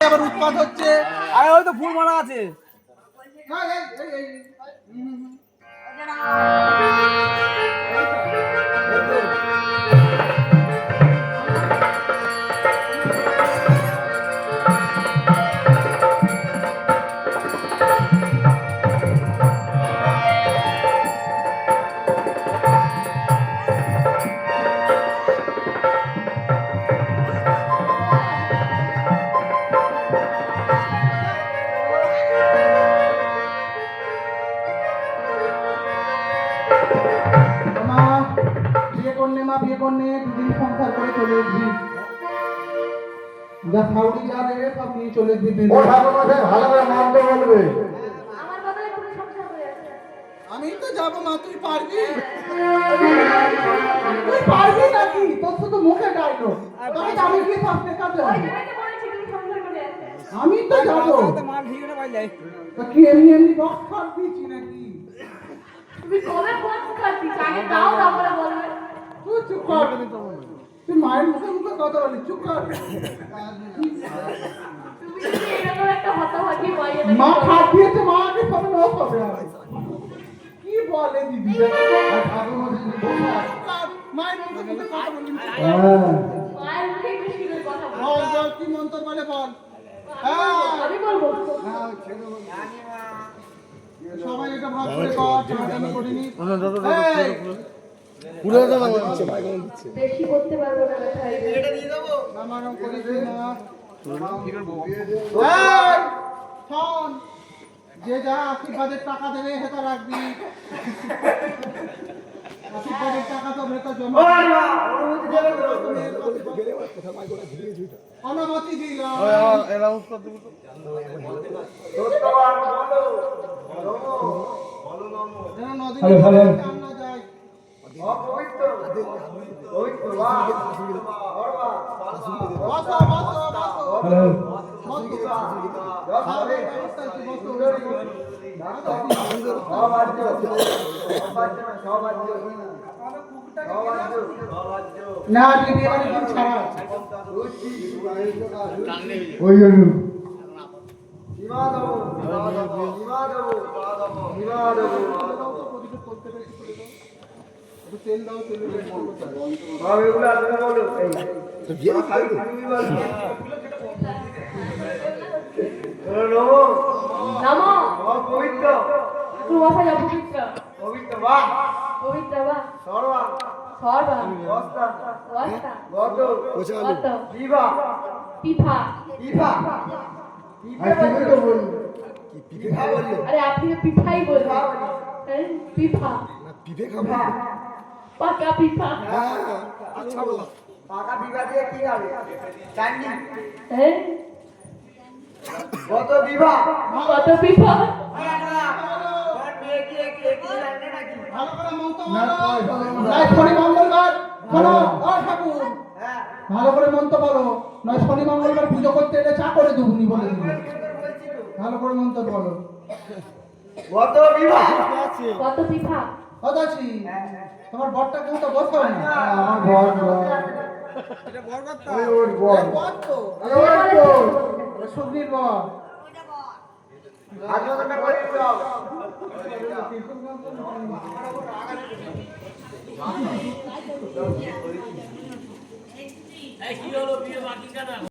আবার উৎপাত হচ্ছে। আরে ওই তো ফুল মারা আছে। বিয়ে করনে দুদিন সংসার করে চলে এসবি, যা সাউরি যা দেবে সব নিয়ে চলে এসবি। ভালো করে মানতে বলবে। আমি তো যাবো মা, তুই পারবি? তুই পারবি নাকি? তোর শুধু মুখে ডাইলো, আমি কি সামনে কাজে আমি তো যাবো। কি এমনি এমনি বক্স ফাট দিচ্ছি নাকি? তুমি কবে বক্স কাটছিস? আগে দাও, তারপরে বলবে। তুই চুপ কর, তুই মায়ের মুখে মুখে কথা বলি, চুপ কর। তুমি যদি এরকম একটা হতাহতি পাইয়ে না, মা খাট দিয়েছে, মা আগে সব লোক হবে। কি বলে দিদি? মায়ের মুখে মুখে কথা বলি। মায়ের মুখে বেশি করে কথা বল। বল কি মন্ত্র বলে বল। আমি বলবো। সবাই এটা ভাগ করে কর, আমি করিনি। পুরো দাও দিচ্ছে, ভাই কোন দিচ্ছে। বেশি করতে পারবো না ব্যথা। এটা দিয়ে দেব। নামানো করিস না। শোন, যে যা আশীর্বাদের টাকা দেবে সেটা রাখবি। আশীর্বাদের টাকা তো ভেতর জমা। অনুমতি দিলাম। এরা উত্তর দেব তো। যেন নদীতে কাম না যায়। না দিদি মানে দিন ছাড়া ওই জন্য তেল দাও, তেল পবিত্র পবিত্র বা পবিত্র বা সর্বা সর্বা ওস্তা ওস্তা গত গত বিভা পিফা পিফা পিফা বললো। আরে আপনি তো পিফাই বললেন। পিফা না পিফে খাবো, পাকা পিফা। আচ্ছা বলো, পাকা পিফা দিয়ে কি হবে? চাটনি। হ্যাঁ কত বিভা কত পিফা। ভালো করে মন্ত্র বলো। নয় শনি মঙ্গলবার বলো। ঠাকুর ভালো করে মন্ত্র বলো, নয় শনি মঙ্গলবার পুজো করতে এলে চা করে দেবুনি বলে দিল। ভালো করে মন্ত্র বলো। কত বিভা কত পিফা। কত আছি? তোমার বরটা কেউ তো বসো না। আমার বর এটা বর কথা। ওই বর তো সুগ্রীর বর। আজকে করে দাও। এই কি হলো বিয়ে বাকি কেন?